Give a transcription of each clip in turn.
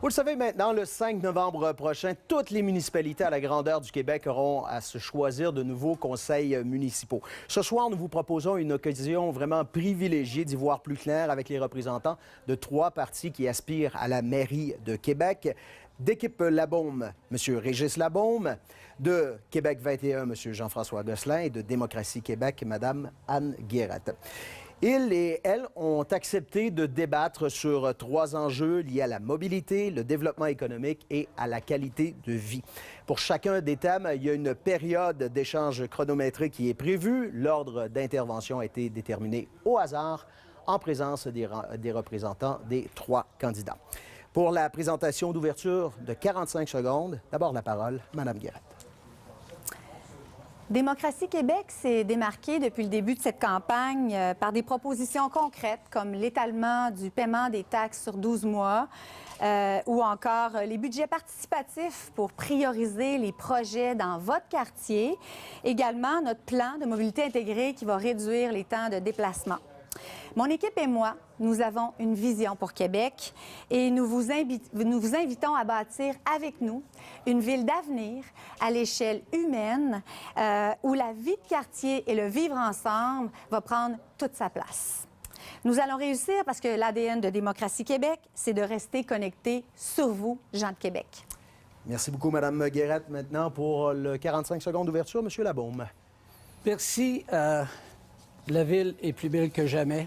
Vous le savez maintenant, le 5 novembre prochain, toutes les municipalités à la grandeur du Québec auront à se choisir de nouveaux conseils municipaux. Ce soir, nous vous proposons une occasion vraiment privilégiée d'y voir plus clair avec les représentants de 3 partis qui aspirent à la mairie de Québec. D'équipe Labaume, M. Régis Labaume, de Québec 21, M. Jean-François Gosselin et de Démocratie Québec, Mme Anne Guérette. Ils et elles ont accepté de débattre sur 3 enjeux liés à la mobilité, le développement économique et à la qualité de vie. Pour chacun des thèmes, il y a une période d'échange chronométré qui est prévue. L'ordre d'intervention a été déterminé au hasard en présence des représentants des 3 candidats. Pour la présentation d'ouverture de 45 secondes, d'abord la parole, Mme Guérette. Démocratie Québec s'est démarqué depuis le début de cette campagne par des propositions concrètes comme l'étalement du paiement des taxes sur 12 mois ou encore les budgets participatifs pour prioriser les projets dans votre quartier. Également, notre plan de mobilité intégrée qui va réduire les temps de déplacement. Mon équipe et moi, nous avons une vision pour Québec et nous vous invitons à bâtir avec nous une ville d'avenir à l'échelle humaine où la vie de quartier et le vivre ensemble va prendre toute sa place. Nous allons réussir parce que l'ADN de Démocratie Québec, c'est de rester connecté sur vous, gens de Québec. Merci beaucoup, Mme Guérette. Maintenant, pour le 45 secondes d'ouverture, M. Labaume. Merci. La ville est plus belle que jamais.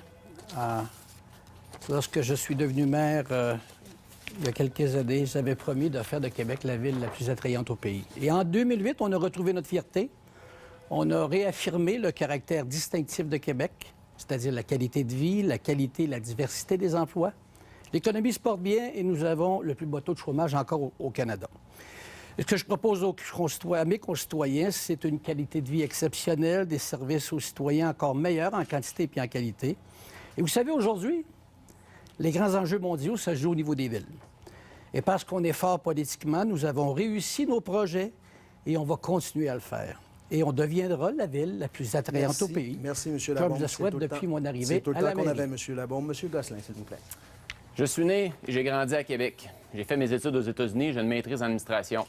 Lorsque je suis devenu maire il y a quelques années, j'avais promis de faire de Québec la ville la plus attrayante au pays. Et en 2008, on a retrouvé notre fierté. On a réaffirmé le caractère distinctif de Québec, c'est-à-dire la qualité de vie, la qualité, la diversité des emplois. L'économie se porte bien et nous avons le plus bas taux de chômage encore au Canada. Ce que je propose à mes concitoyens, c'est une qualité de vie exceptionnelle, des services aux citoyens encore meilleurs en quantité et en qualité. Et vous savez, aujourd'hui, les grands enjeux mondiaux, ça se joue au niveau des villes. Et parce qu'on est fort politiquement, nous avons réussi nos projets et on va continuer à le faire. Et on deviendra la ville la plus attrayante au pays. Merci, M. Labaume. Comme je le souhaite depuis mon arrivée C'est tout le à la temps qu'on mairie. avait, M. Labaume. M. Gosselin, s'il vous plaît. Je suis né et j'ai grandi à Québec. J'ai fait mes études aux États-Unis, j'ai une maîtrise en administration.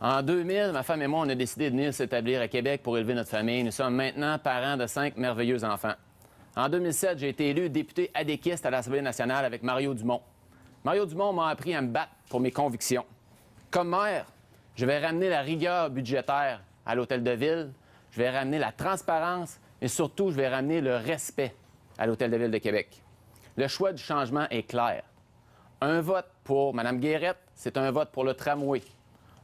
En 2000, ma femme et moi, on a décidé de venir s'établir à Québec pour élever notre famille. Nous sommes maintenant parents de 5 merveilleux enfants. En 2007, j'ai été élu député adéquiste à l'Assemblée nationale avec Mario Dumont. Mario Dumont m'a appris à me battre pour mes convictions. Comme maire, je vais ramener la rigueur budgétaire à l'Hôtel de Ville, je vais ramener la transparence et surtout, je vais ramener le respect à l'Hôtel de Ville de Québec. Le choix du changement est clair. Un vote pour Mme Guérette, c'est un vote pour le tramway.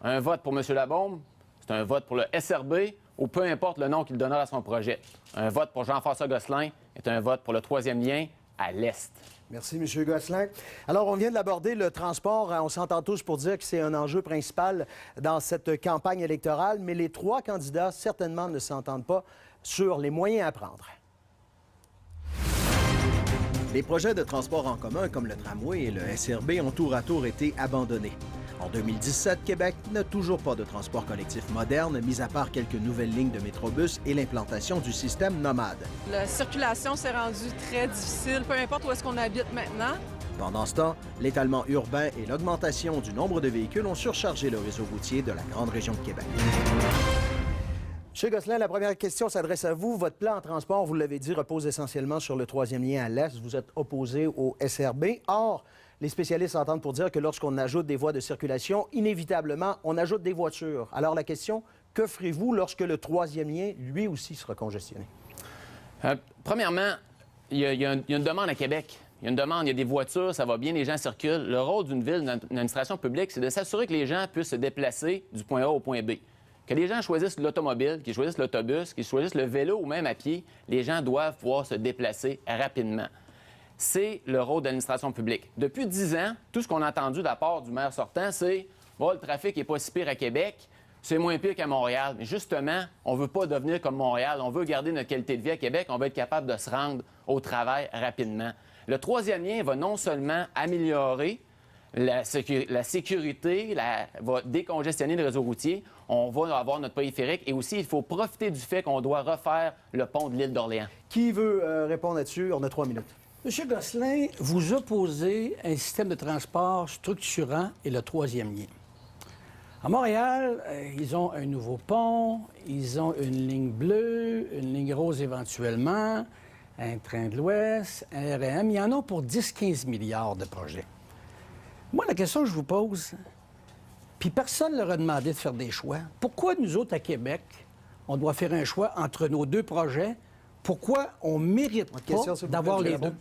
Un vote pour M. Labaume, c'est un vote pour le SRB ou peu importe le nom qu'il donnera à son projet. Un vote pour Jean-François Gosselin est un vote pour le 3e lien à l'Est. Merci, M. Gosselin. Alors, on vient de l'aborder, le transport. On s'entend tous pour dire que c'est un enjeu principal dans cette campagne électorale, mais les 3 candidats, certainement, ne s'entendent pas sur les moyens à prendre. Les projets de transport en commun, comme le tramway et le SRB, ont tour à tour été abandonnés. En 2017, Québec n'a toujours pas de transport collectif moderne, mis à part quelques nouvelles lignes de métrobus et l'implantation du système nomade. La circulation s'est rendue très difficile, peu importe où est-ce qu'on habite maintenant. Pendant ce temps, l'étalement urbain et l'augmentation du nombre de véhicules ont surchargé le réseau routier de la grande région de Québec. M. Gosselin, la première question s'adresse à vous. Votre plan en transport, vous l'avez dit, repose essentiellement sur le 3e lien à l'Est. Vous êtes opposé au SRB. Or, les spécialistes s'entendent pour dire que lorsqu'on ajoute des voies de circulation, inévitablement, on ajoute des voitures. Alors la question, que ferez-vous lorsque le 3e lien, lui aussi, sera congestionné? Premièrement, il y a une demande à Québec. Il y a une demande, il y a des voitures, ça va bien, les gens circulent. Le rôle d'une ville, d'une administration publique, c'est de s'assurer que les gens puissent se déplacer du point A au point B. Que les gens choisissent l'automobile, qu'ils choisissent l'autobus, qu'ils choisissent le vélo ou même à pied, les gens doivent pouvoir se déplacer rapidement. C'est le rôle de l'administration publique. Depuis 10 ans, tout ce qu'on a entendu de la part du maire sortant, c'est « le trafic n'est pas si pire à Québec, c'est moins pire qu'à Montréal. » Mais justement, on ne veut pas devenir comme Montréal. On veut garder notre qualité de vie à Québec. On veut être capable de se rendre au travail rapidement. Le 3e lien va non seulement améliorer la sécurité, va décongestionner le réseau routier, on va avoir notre périphérique et aussi, il faut profiter du fait qu'on doit refaire le pont de l'île d'Orléans. Qui veut répondre là-dessus? On a 3 minutes. Monsieur Gosselin, vous opposez un système de transport structurant et le troisième lien. À Montréal, ils ont un nouveau pont, ils ont une ligne bleue, une ligne rose éventuellement, un train de l'Ouest, un REM. Il y en a pour 10-15 milliards de projets. Moi, la question que je vous pose, puis personne ne leur a demandé de faire des choix. Pourquoi nous autres, à Québec, on doit faire un choix entre nos deux projets? Pourquoi on ne mérite pas d'avoir les deux?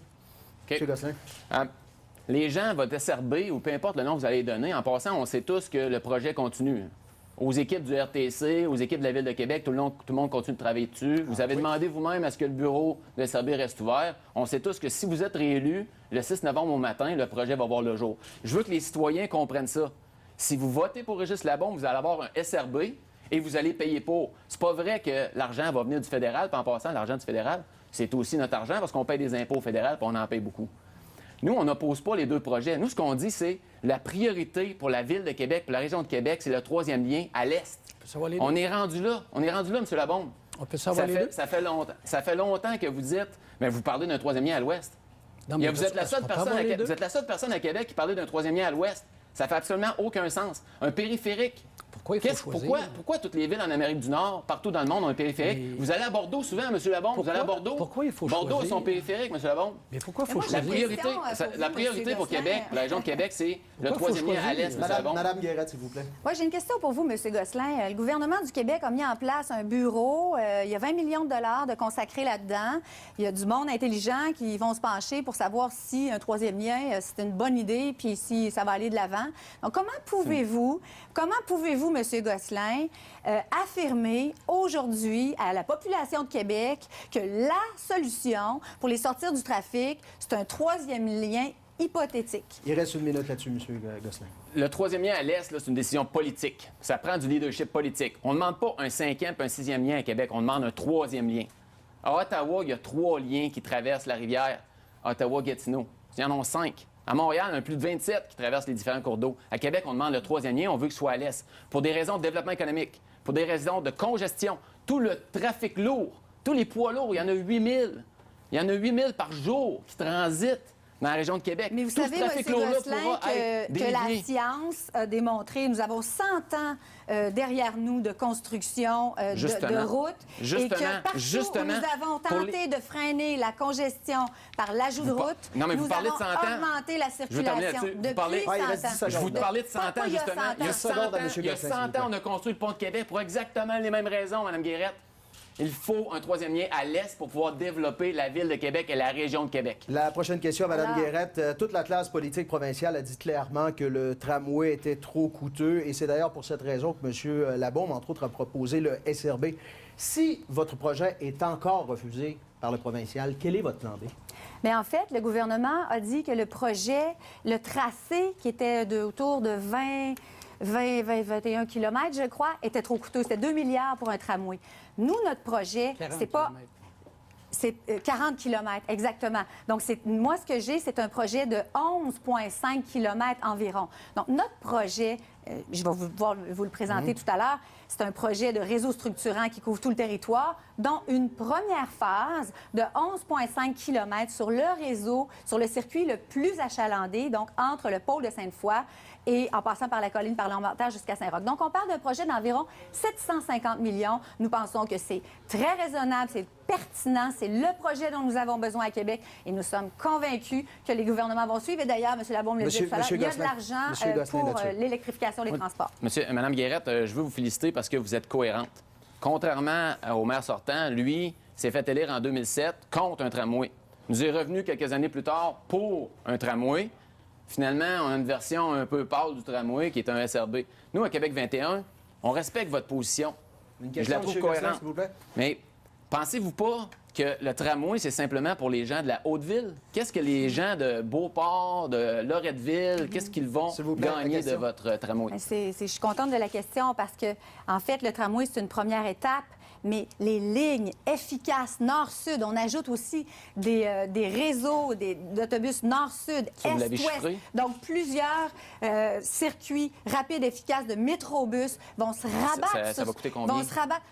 OK. Les gens, votre SRB, ou peu importe le nom que vous allez donner, en passant, on sait tous que le projet continue. Aux équipes du RTC, aux équipes de la Ville de Québec, tout le monde continue de travailler dessus. Vous avez demandé vous-même à ce que le bureau de SRB reste ouvert. On sait tous que si vous êtes réélu, le 6 novembre au matin, le projet va voir le jour. Je veux que les citoyens comprennent ça. Si vous votez pour Régis Labombe, vous allez avoir un SRB et vous allez payer pour. C'est pas vrai que l'argent va venir du fédéral, puis en passant, l'argent du fédéral, c'est aussi notre argent parce qu'on paye des impôts au fédéral, puis on en paye beaucoup. Nous, on n'oppose pas les deux projets. Nous, ce qu'on dit, c'est la priorité pour la Ville de Québec, pour la région de Québec, c'est le troisième lien à l'Est. On est rendu là. On est rendu là, M. Labombe. On peut savoir les deux? Ça fait longtemps que vous dites, mais vous parlez d'un troisième lien à l'Ouest. Vous êtes la seule personne à Québec qui parlait d'un troisième lien à l'Ouest. Ça fait absolument aucun sens. Un périphérique. Pourquoi il faut choisir? Pourquoi toutes les villes en Amérique du Nord, partout dans le monde, ont un périphérique? Mais... Vous allez à Bordeaux souvent, M. Labombe. Vous allez à Bordeaux. Pourquoi il faut Bordeaux choisir? Bordeaux a son périphérique, M. Labombe. Mais pourquoi il faut choisir? La priorité pour Québec, pour la région de Québec, c'est le troisième lien à l'Est, M. Labombe. Madame Guérette, s'il vous plaît. Oui, j'ai une question pour vous, M. Gosselin. Le gouvernement du Québec a mis en place un bureau. Il y a 20 millions de dollars de consacrés là-dedans. Il y a du monde intelligent qui vont se pencher pour savoir si un troisième lien, c'est une bonne idée, puis si ça va aller de l'avant. Donc, comment pouvez-vous, M. Gosselin, affirmer aujourd'hui à la population de Québec que la solution pour les sortir du trafic, c'est un troisième lien hypothétique? Il reste une minute là-dessus, M. Gosselin. Le troisième lien à l'Est, c'est une décision politique. Ça prend du leadership politique. On ne demande pas un cinquième et un sixième lien à Québec. On demande un troisième lien. À Ottawa, il y a 3 liens qui traversent la rivière Ottawa-Gatineau. Il y en a 5. À Montréal, il y en a plus de 27 qui traversent les différents cours d'eau. À Québec, on demande le troisième lien, on veut qu'il soit à l'Est. Pour des raisons de développement économique, pour des raisons de congestion, tout le trafic lourd, tous les poids lourds, il y en a 8 000. Il y en a 8 000 par jour qui transitent dans la région de Québec. Mais vous savez, M. Gosselin, que la science a démontré, nous avons 100 ans derrière nous de construction de routes. Et que partout où nous avons tenté de freiner la congestion par l'ajout de routes, nous avons augmenté la circulation depuis 100 ans. Je vous parlais de 100 ans, justement. Il y a 100 ans, on a construit le pont de Québec pour exactement les mêmes raisons, Mme Guérette. Il faut un troisième lien à l'Est pour pouvoir développer la Ville de Québec et la région de Québec. La prochaine question, Mme Guérette. Toute la classe politique provinciale a dit clairement que le tramway était trop coûteux et c'est d'ailleurs pour cette raison que M. Labombe, entre autres, a proposé le SRB. Si votre projet est encore refusé par le provincial, quel est votre plan B? Mais en fait, le gouvernement a dit que le projet, le tracé qui était autour de 21 km, je crois, était trop coûteux. C'était 2 milliards pour un tramway. Nous, notre projet, c'est pas... C'est 40 km, exactement. Donc, moi, ce que j'ai, c'est un projet de 11,5 km environ. Donc, notre projet, je vais vous le présenter tout à l'heure, c'est un projet de réseau structurant qui couvre tout le territoire, dont une première phase de 11,5 km sur le réseau, sur le circuit le plus achalandé, donc entre le pôle de Sainte-Foy et en passant par la colline parlementaire jusqu'à Saint-Roch. Donc, on parle d'un projet d'environ 750 millions. Nous pensons que c'est très raisonnable, c'est pertinent, c'est le projet dont nous avons besoin à Québec et nous sommes convaincus que les gouvernements vont suivre. Et d'ailleurs, M. Labombe le dit tout à l'heure, il y a de l'argent pour l'électrification des transports. Mme Guérette, je veux vous féliciter parce que vous êtes cohérente. Contrairement au maire sortant, lui s'est fait élire en 2007 contre un tramway. Nous est revenu quelques années plus tard pour un tramway. Finalement, on a une version un peu pâle du tramway qui est un SRB. Nous, à Québec 21, on respecte votre position. Je la trouve cohérente. S'il vous plaît. Mais pensez-vous pas que le tramway, c'est simplement pour les gens de la Haute-Ville? Qu'est-ce que les gens de Beauport, de Loretteville, qu'est-ce qu'ils vont gagner de votre tramway? Je suis contente de la question parce que, en fait, le tramway, c'est une première étape. Mais les lignes efficaces nord-sud, on ajoute aussi des réseaux d'autobus nord-sud, est-ouest. Donc, plusieurs circuits rapides, efficaces de métrobus vont se rabattre. Ça va coûter combien?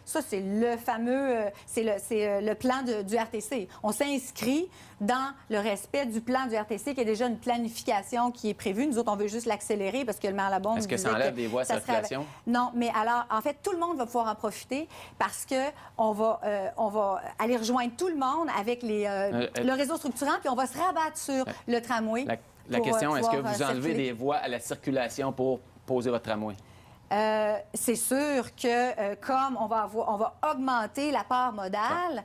Ça, c'est le fameux, c'est le plan du RTC. On s'inscrit dans le respect du plan du RTC, qui est déjà une planification qui est prévue. Nous autres, on veut juste l'accélérer parce que le maire Labombe Est-ce que ça disait enlève des voies de ça serait- circulation? Non, mais alors, en fait, tout le monde va pouvoir en profiter parce que on va aller rejoindre tout le monde avec le réseau structurant, puis on va se rabattre sur le tramway. La pour, question, est-ce que pouvoir, vous enlevez circuler. des voies à la circulation pour poser votre tramway? C'est sûr que comme on va augmenter la part modale,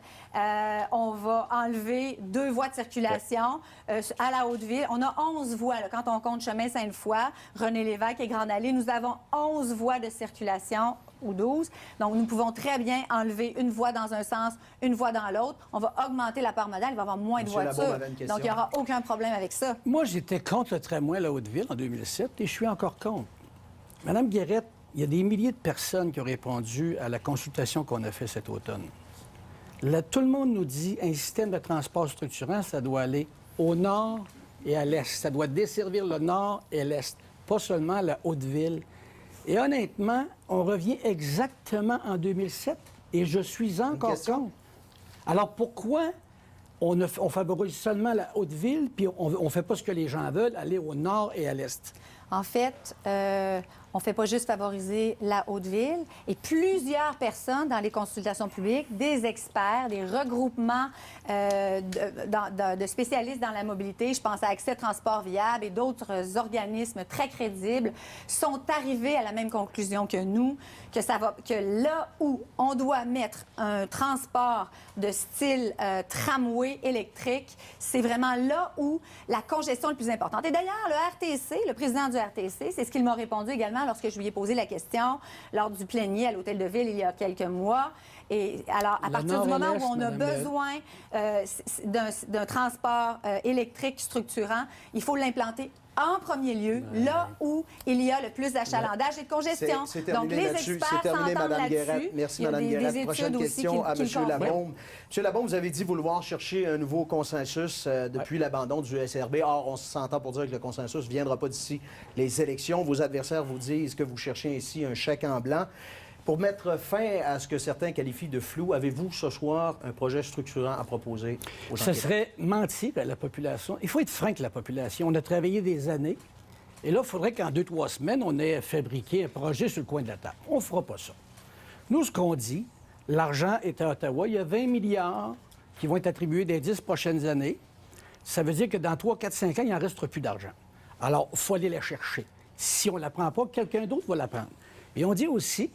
on va enlever 2 voies de circulation à la Haute-Ville. On a 11 voies. Là, quand on compte chemin Sainte-Foy, René-Lévesque et Grande-Allée, nous avons 11 voies de circulation ou 12. Donc, nous pouvons très bien enlever une voie dans un sens, une voie dans l'autre. On va augmenter la part modale. Il va y avoir moins de Monsieur Labaume voitures. avait une question. Donc, il n'y aura aucun problème avec ça. Moi, j'étais contre le tramway à la Haute-Ville en 2007 et je suis encore contre. Madame Guérette, il y a des milliers de personnes qui ont répondu à la consultation qu'on a faite cet automne. Là, tout le monde nous dit un système de transport structurant, ça doit aller au nord et à l'est. Ça doit desservir le nord et l'est, pas seulement la Haute-Ville. Et honnêtement, on revient exactement en 2007 et je suis encore question? contre. Alors pourquoi on favorise seulement la Haute-Ville puis on ne fait pas ce que les gens veulent, aller au nord et à l'est? En fait, on ne fait pas juste favoriser la Haute-Ville. Et plusieurs personnes dans les consultations publiques, des experts, des regroupements de spécialistes dans la mobilité, je pense à Accès Transport Viable et d'autres organismes très crédibles, sont arrivés à la même conclusion que nous, que là où on doit mettre un transport de style tramway électrique, c'est vraiment là où la congestion est le plus importante. Et d'ailleurs, le président du RTC, c'est ce qu'il m'a répondu également lorsque je lui ai posé la question lors du plénier à l'Hôtel de Ville il y a quelques mois. Et alors, à partir du moment où on a besoin d'un transport électrique structurant, il faut l'implanter en premier lieu, là où il y a le plus d'achalandage et de congestion. C'est Donc, terminé les là-dessus. experts C'est terminé, s'entendent Mme Guérette. là-dessus. Merci, Il y a Mme des Guérette. études Prochaine aussi question à qui M. le confirment. Labombe. M. Labombe, vous avez dit vouloir chercher un nouveau consensus depuis l'abandon du SRB. Or, on s'entend pour dire que le consensus ne viendra pas d'ici les élections. Vos adversaires vous disent que vous cherchez ici un chèque en blanc. Pour mettre fin à ce que certains qualifient de flou, avez-vous ce soir un projet structurant à proposer aux gens? Ce serait mentir à la population. Il faut être franc avec la population. On a travaillé des années. Et là, il faudrait qu'en 2-3 semaines, on ait fabriqué un projet sur le coin de la table. On ne fera pas ça. Nous, ce qu'on dit, l'argent est à Ottawa. Il y a 20 milliards qui vont être attribués des 10 prochaines années. Ça veut dire que dans 3, 4, 5 ans, il n'en restera plus d'argent. Alors, il faut aller la chercher. Si on ne la prend pas, quelqu'un d'autre va la prendre. Et on dit aussi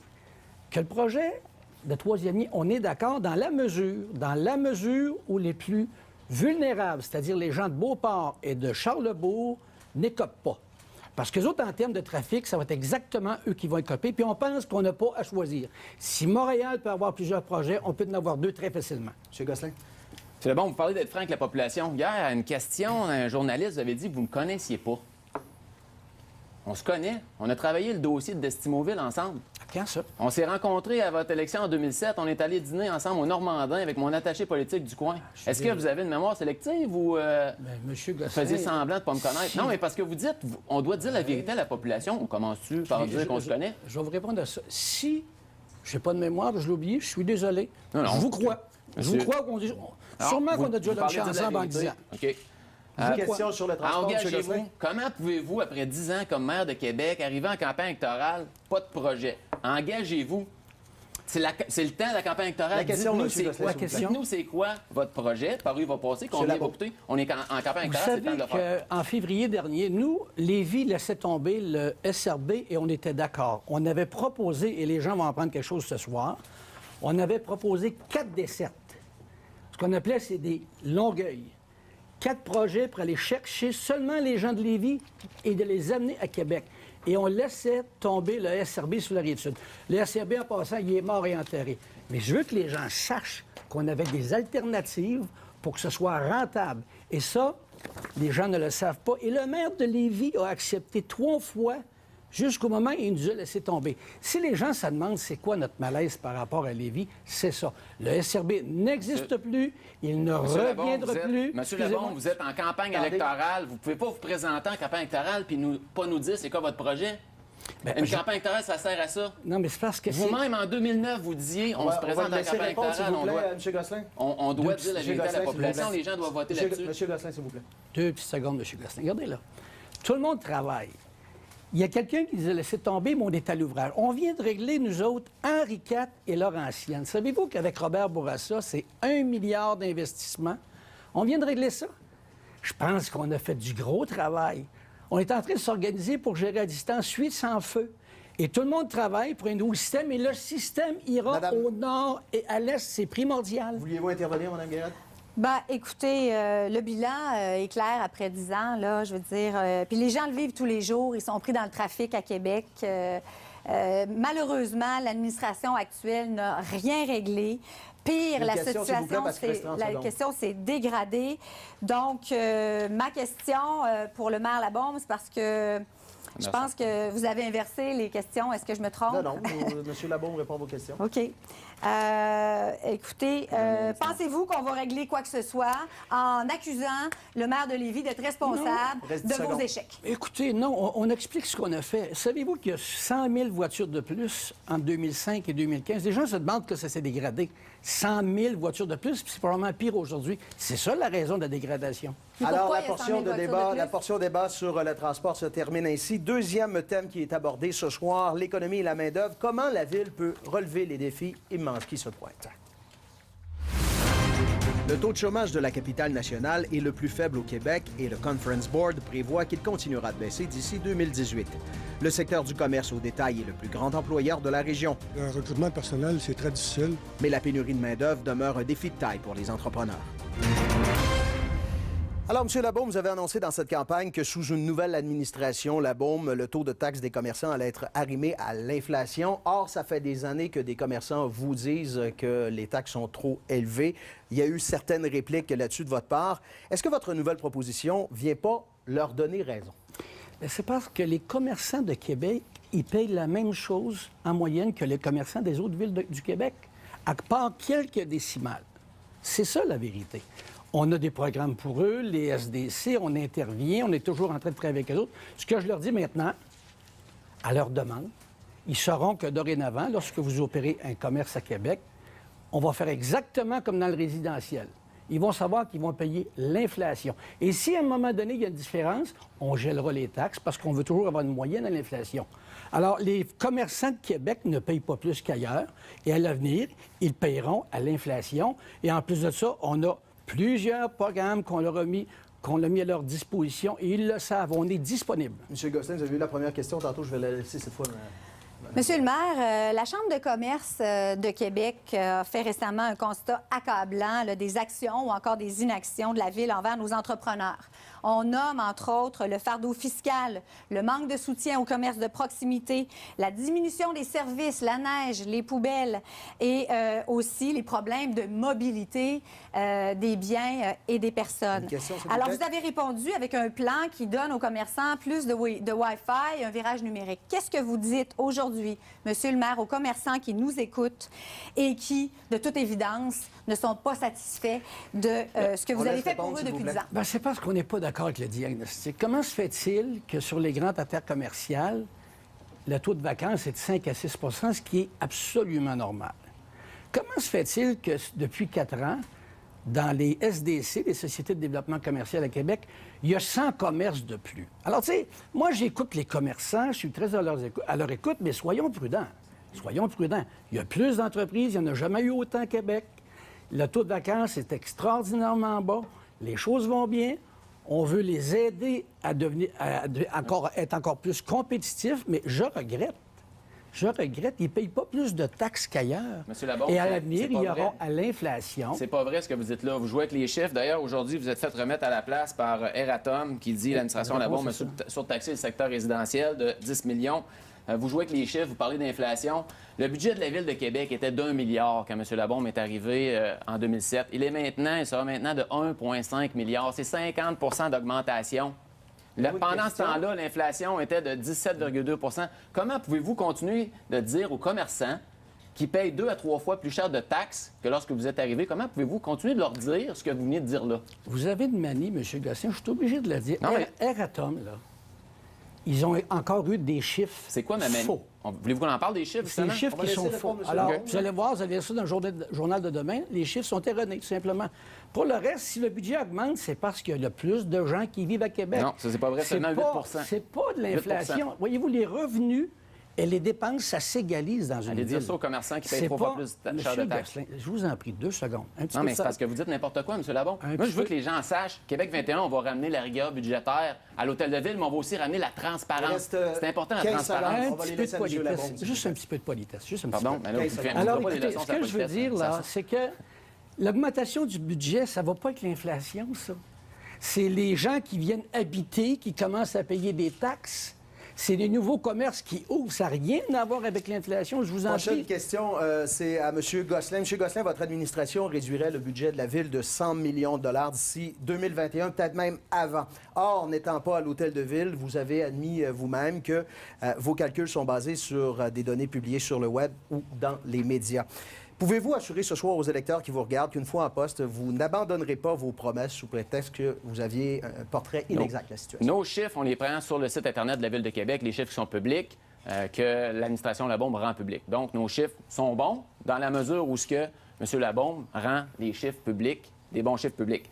que le projet de troisième lien, on est d'accord dans la mesure où les plus vulnérables, c'est-à-dire les gens de Beauport et de Charlesbourg, n'écopent pas. Parce que les autres, en termes de trafic, ça va être exactement eux qui vont être copés. Puis on pense qu'on n'a pas à choisir. Si Montréal peut avoir plusieurs projets, on peut en avoir 2 très facilement. M. Gosselin? C'est bon, vous parlez d'être franc avec la population. Hier, à une question, un journaliste vous avait dit que vous ne me connaissiez pas. On se connaît. On a travaillé le dossier de Destimoville ensemble. Quand ça? On s'est rencontrés à votre élection en 2007. On est allé dîner ensemble au Normandin avec mon attaché politique du coin. Est-ce que vous avez une mémoire sélective ou Monsieur vous Gosselin... faisiez semblant de ne pas me connaître? Non, mais parce que vous dites, on doit dire la vérité à la population. On commence-tu par dire qu'on se connaît? Je vais vous répondre à ça. Si je n'ai pas de mémoire, je l'ai oublié, je suis désolé. Non, je vous crois. Monsieur- Je vous crois qu'on dit... Sûrement qu'on a déjà lunché ensemble en 10 ans. OK. Une question sur le transport, M. Gosselin? Engagez-vous. Comment pouvez-vous, après 10 ans comme maire de Québec, arriver en campagne électorale, pas de projet? Engagez-vous. C'est le temps de la campagne électorale. La question, Dites-nous M. c'est Gosselin, quoi. s'il vous plaît. Dites-nous c'est quoi votre projet, par où il va passer, combien il va coûter. On est en campagne Vous électorale, c'est le temps savez de le faire. qu'en février dernier, nous, Lévis laissait tomber le SRB et on était d'accord. On avait proposé, et les gens vont apprendre quelque chose ce soir, on avait proposé 4 dessertes. Ce qu'on appelait, c'est des Longueuil. 4 projets pour aller chercher seulement les gens de Lévis et de les amener à Québec. Et on laissait tomber le SRB sur la Rive-Sud. Le SRB, en passant, il est mort et enterré. Mais je veux que les gens sachent qu'on avait des alternatives pour que ce soit rentable. Et ça, les gens ne le savent pas. Et le maire de Lévis a accepté 3 fois jusqu'au moment où il nous a laissé tomber. Si les gens se demandent c'est quoi notre malaise par rapport à Lévis, c'est ça. Le SRB n'existe plus, il ne reviendra plus. Monsieur Excusez-moi. Labombe, vous êtes en campagne Attendez. électorale. Vous ne pouvez pas vous présenter en campagne électorale puis pas nous dire c'est quoi votre projet. Ben, Une campagne électorale, ça sert à ça. Non, mais c'est parce que c'est... Vous-même, en 2009, vous disiez, on se présente le en laisser campagne répondre, s'il électorale, vous plaît, M. Gosselin. on doit Deux dire la petits- vérité à la Gosselin, s'il vous population, plaît. les gens doivent voter là-dessus. Monsieur Gosselin, s'il vous plaît. 2 petites secondes, M. Gosselin. Regardez là. Tout le monde travaille. Il y a quelqu'un qui nous a laissé tomber, mais on est à l'ouvrage. On vient de régler, nous autres, Henri IV et Laurentienne. Savez-vous qu'avec Robert Bourassa, c'est 1 milliard d'investissements? On vient de régler ça. Je pense qu'on a fait du gros travail. On est en train de s'organiser pour gérer à distance suite sans feu. Et tout le monde travaille pour un nouveau système. Et le système ira Madame- au nord et à l'est. C'est primordial. Vouliez-vous intervenir, Mme Guérette? Ben, écoutez, le bilan est clair après 10 ans, là, je veux dire. Puis les gens le vivent tous les jours. Ils sont pris dans le trafic à Québec. Malheureusement, l'administration actuelle n'a rien réglé. Pire, Une la question, s'il vous plaît, situation parce qu'il reste 30 secondes. question s'est dégradée. Donc, ma question pour le maire Labaume, c'est parce que je pense que vous avez inversé les questions. Est-ce que je me trompe? Non, M. Labaume répond à vos questions. OK. Écoutez, pensez-vous qu'on va régler quoi que ce soit en accusant le maire de Lévis d'être responsable Reste de 10 vos secondes. échecs? Écoutez, non, on explique ce qu'on a fait. Savez-vous qu'il y a 100 000 voitures de plus en 2005 et 2015? Les gens se demandent que ça s'est dégradé. 100 000 voitures de plus, puis c'est probablement pire aujourd'hui. C'est ça la raison de la dégradation. Mais Alors, pourquoi la il y a 100 000 portion de voitures débat, de plus? la portion débat sur le transport se termine ainsi. Deuxième thème qui est abordé ce soir, l'économie et la main-d'œuvre. Comment la ville peut relever les défis immenses qui se pointent? Le taux de chômage de la capitale nationale est le plus faible au Québec et le Conference Board prévoit qu'il continuera de baisser d'ici 2018. Le secteur du commerce au détail est le plus grand employeur de la région, Le recrutement de personnel, c'est très difficile. mais la pénurie de main-d'œuvre demeure un défi de taille pour les entrepreneurs. Alors, M. Labaume, vous avez annoncé dans cette campagne que sous une nouvelle administration, Labaume, le taux de taxe des commerçants allait être arrimé à l'inflation. Or, ça fait des années que des commerçants vous disent que les taxes sont trop élevées. Il y a eu certaines répliques là-dessus de votre part. Est-ce que votre nouvelle proposition ne vient pas leur donner raison? Bien, c'est parce que les commerçants de Québec, ils payent la même chose en moyenne que les commerçants des autres villes du Québec, à part quelques décimales. C'est ça la vérité. On a des programmes pour eux, les SDC, on intervient, on est toujours en train de travailler avec eux autres. Ce que je leur dis maintenant, à leur demande, ils sauront que dorénavant, lorsque vous opérez un commerce à Québec, on va faire exactement comme dans le résidentiel. Ils vont savoir qu'ils vont payer l'inflation. Et si à un moment donné, il y a une différence, on gèlera les taxes parce qu'on veut toujours avoir une moyenne à l'inflation. Alors, les commerçants de Québec ne payent pas plus qu'ailleurs. Et à l'avenir, ils payeront à l'inflation. Et en plus de ça, on a plusieurs programmes qu'on a mis à leur disposition et ils le savent. On est disponible. M. Gosselin, vous avez eu la première question. Tantôt, je vais la laisser cette fois. Monsieur le maire, la Chambre de commerce de Québec a fait récemment un constat accablant là, des actions ou encore des inactions de la Ville envers nos entrepreneurs. On nomme, entre autres, le fardeau fiscal, le manque de soutien au commerce de proximité, la diminution des services, la neige, les poubelles et aussi les problèmes de mobilité des biens et des personnes. Une question, s'il vous Alors, plaît. vous avez répondu avec un plan qui donne aux commerçants plus de Wi-Fi, un virage numérique. Qu'est-ce que vous dites aujourd'hui, Monsieur le maire, aux commerçants qui nous écoutent et qui, de toute évidence, ne sont pas satisfaits de ce que vous On avez laisse fait pour répondre, eux s'il vous depuis plaît. 10 ans? Bien, c'est parce qu'on n'est pas d'accord avec le diagnostic. Comment se fait-il que sur les grandes artères commerciales, le taux de vacances est de 5 à 6 ce qui est absolument normal? Comment se fait-il que depuis 4 ans, dans les SDC, les Sociétés de développement commercial à Québec, il y a 100 commerces de plus? Alors, tu sais, moi, j'écoute les commerçants, je suis très à leur écoute, mais soyons prudents. Soyons prudents. Il y a plus d'entreprises, il n'y en a jamais eu autant à Québec. Le taux de vacances est extraordinairement bas. Les choses vont bien. On veut les aider à être encore plus compétitifs, mais je regrette, ils ne payent pas plus de taxes qu'ailleurs. Monsieur Labaume, Et à c'est l'avenir, pas ils auront vrai. à l'inflation. C'est pas vrai ce que vous dites là. Vous jouez avec les chiffres. D'ailleurs, aujourd'hui, vous êtes fait remettre à la place par Eratom qui dit l'administration Labaume a surtaxé le secteur résidentiel de 10 millions. Vous jouez avec les chiffres, vous parlez d'inflation. Le budget de la Ville de Québec était d'1 milliard quand M. Labaume est arrivé en 2007. Il sera maintenant de 1,5 milliard. C'est 50 d'augmentation. Pendant ce temps-là, l'inflation était de 17,2 Comment pouvez-vous continuer de dire aux commerçants qui payent 2 à 3 fois plus cher de taxes que lorsque vous êtes arrivé, comment pouvez-vous continuer de leur dire ce que vous venez de dire là? Vous avez une manie, M. Gosselin, je suis obligé de le dire. Non, mais- Eratom, là, ils ont encore eu des chiffres C'est quoi, faux. Voulez-vous qu'on en parle des chiffres, C'est des justement? chiffres On va qui laisser sont répondre, faux. monsieur Alors, Legault. vous allez voir, vous allez lire ça dans le journal de demain, les chiffres sont erronés, tout simplement. Pour le reste, si le budget augmente, c'est parce qu'il y a plus de gens qui vivent à Québec. Non, ça, c'est pas vrai, seulement 8 C'est pas de l'inflation. Voyez-vous, les revenus et les dépenses, ça s'égalise dans une Allez ville. dire ça aux commerçants qui payent C'est 3 pas- fois plus cher de Monsieur taxes. Gosselin, je vous en prie, 2 secondes. Un petit Non, peu mais de c'est parce que vous dites n'importe quoi, M. Labon. Un Moi, petit je veux peu. que les gens sachent, Québec 21, on va ramener la rigueur budgétaire à l'Hôtel de Ville, mais on va aussi ramener la Il transparence. reste, C'est important, la 15 transparence. secondes. Un On va les petit peu laisser de à M. Labon, politesse. s'il Juste vous un petit peu de politesse. Juste un petit Pardon, peu. mais là, vous 15 faites secondes. Alors, pas des écoutez, leçons ce sur la que je veux politesse, dire, ça là, se- c'est que l'augmentation du budget, ça ne va pas avec l'inflation, ça. C'est les gens qui viennent habiter, qui commencent à payer des taxes. C'est les nouveaux commerces qui ouvrent. Ça n'a rien à voir avec l'inflation, je vous en Prochaine prie. question, c'est à M. Gosselin. M. Gosselin, votre administration réduirait le budget de la ville de 100 millions de dollars d'ici 2021, peut-être même avant. Or, n'étant pas à l'Hôtel de Ville, vous avez admis vous-même que vos calculs sont basés sur des données publiées sur le web ou dans les médias. Pouvez-vous assurer ce soir aux électeurs qui vous regardent qu'une fois en poste, vous n'abandonnerez pas vos promesses sous prétexte que vous aviez un portrait inexact de la situation? Nos chiffres, on les prend sur le site Internet de la Ville de Québec, les chiffres qui sont publics, que l'administration Labaume rend publics. Donc, nos chiffres sont bons dans la mesure où ce que M. Labaume rend les chiffres publics, des bons chiffres publics.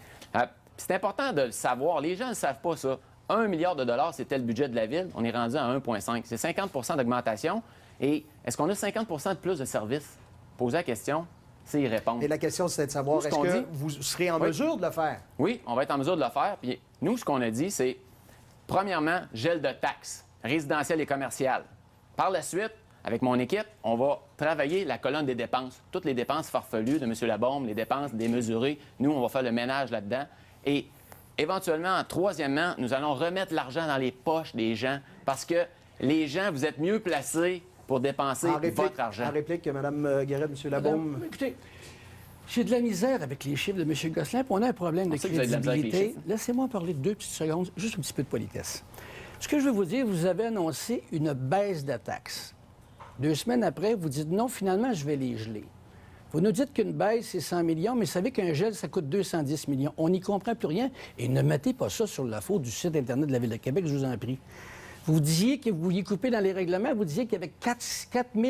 C'est important de le savoir. Les gens ne savent pas ça. 1 milliard de dollars, c'était le budget de la Ville. On est rendu à 1,5. C'est 50 d'augmentation. Et est-ce qu'on a 50 de plus de services? Poser la question, c'est y répondre. Et la question, c'est de savoir, Nous, ce est-ce qu'on que dit- vous serez en Oui. mesure de le faire? Oui, on va être en mesure de le faire. Puis nous, ce qu'on a dit, c'est, premièrement, gel de taxes résidentielles et commerciales. Par la suite, avec mon équipe, on va travailler la colonne des dépenses. Toutes les dépenses farfelues de M. Labaume, les dépenses démesurées, nous, on va faire le ménage là-dedans. Et éventuellement, troisièmement, nous allons remettre l'argent dans les poches des gens parce que les gens, vous êtes mieux placés pour dépenser votre argent. En réplique, Mme Guéret, M. Labaume. Madame, écoutez, j'ai de la misère avec les chiffres de M. Gosselin, puis on a un problème de On sait que vous avez de la misère avec les crédibilité. chiffres. Laissez-moi parler 2 petites secondes, juste un petit peu de politesse. Ce que je veux vous dire, vous avez annoncé une baisse de taxes. 2 semaines après, vous dites non, finalement, je vais les geler. Vous nous dites qu'une baisse, c'est 100 millions, mais vous savez qu'un gel, ça coûte 210 millions. On n'y comprend plus rien. Et ne mettez pas ça sur la faute du site Internet de la Ville de Québec, je vous en prie. Vous disiez que vous vouliez couper dans les règlements. Vous disiez qu'il y avait 4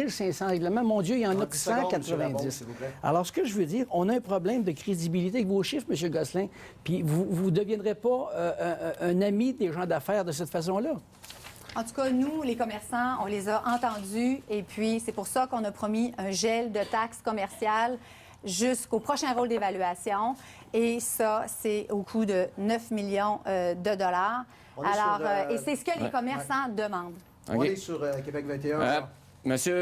500 règlements. Mon Dieu, il y en a 10 secondes, M. Labaume, 190. s'il vous plaît. Alors, ce que je veux dire, on a un problème de crédibilité avec vos chiffres, M. Gosselin, puis vous ne deviendrez pas un ami des gens d'affaires de cette façon-là. En tout cas, nous, les commerçants, on les a entendus et puis c'est pour ça qu'on a promis un gel de taxes commerciales jusqu'au prochain rôle d'évaluation. Et ça, c'est au coût de 9 millions de dollars. On est Alors, sur, et c'est ce que les commerçants demandent. On OK. est sur Québec 21. Monsieur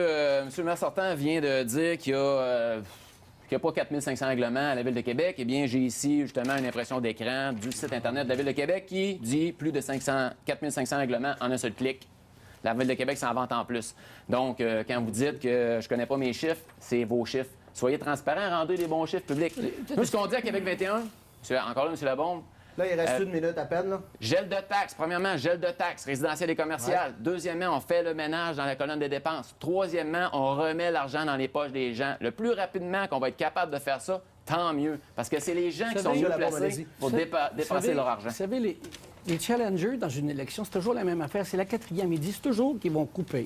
le maire sortant vient de dire qu'il n'y a pas 4500 règlements à la Ville de Québec. Eh bien, j'ai ici justement une impression d'écran du site Internet de la Ville de Québec qui dit plus de 4500 règlements en un seul clic. La Ville de Québec s'en vante en plus. Donc, quand vous dites que je connais pas mes chiffres, c'est vos chiffres. Soyez transparents, rendez les bons chiffres publics. Nous, ce qu'on dit à Québec 21, encore là, M. Labaume, Là, il reste une minute à peine. Là. gel de taxes. Premièrement, gel de taxes résidentielles et commerciales. Deuxièmement, on fait le ménage dans la colonne des dépenses. Troisièmement, on remet l'argent dans les poches des gens. Le plus rapidement qu'on va être capable de faire ça, tant mieux. Parce que c'est les gens qui sont savez, mieux la bombe, placés allez-y. pour dépenser leur argent. Vous savez, les challengers dans une élection, c'est toujours la même affaire. C'est la 4e. Ils disent toujours qu'ils vont couper,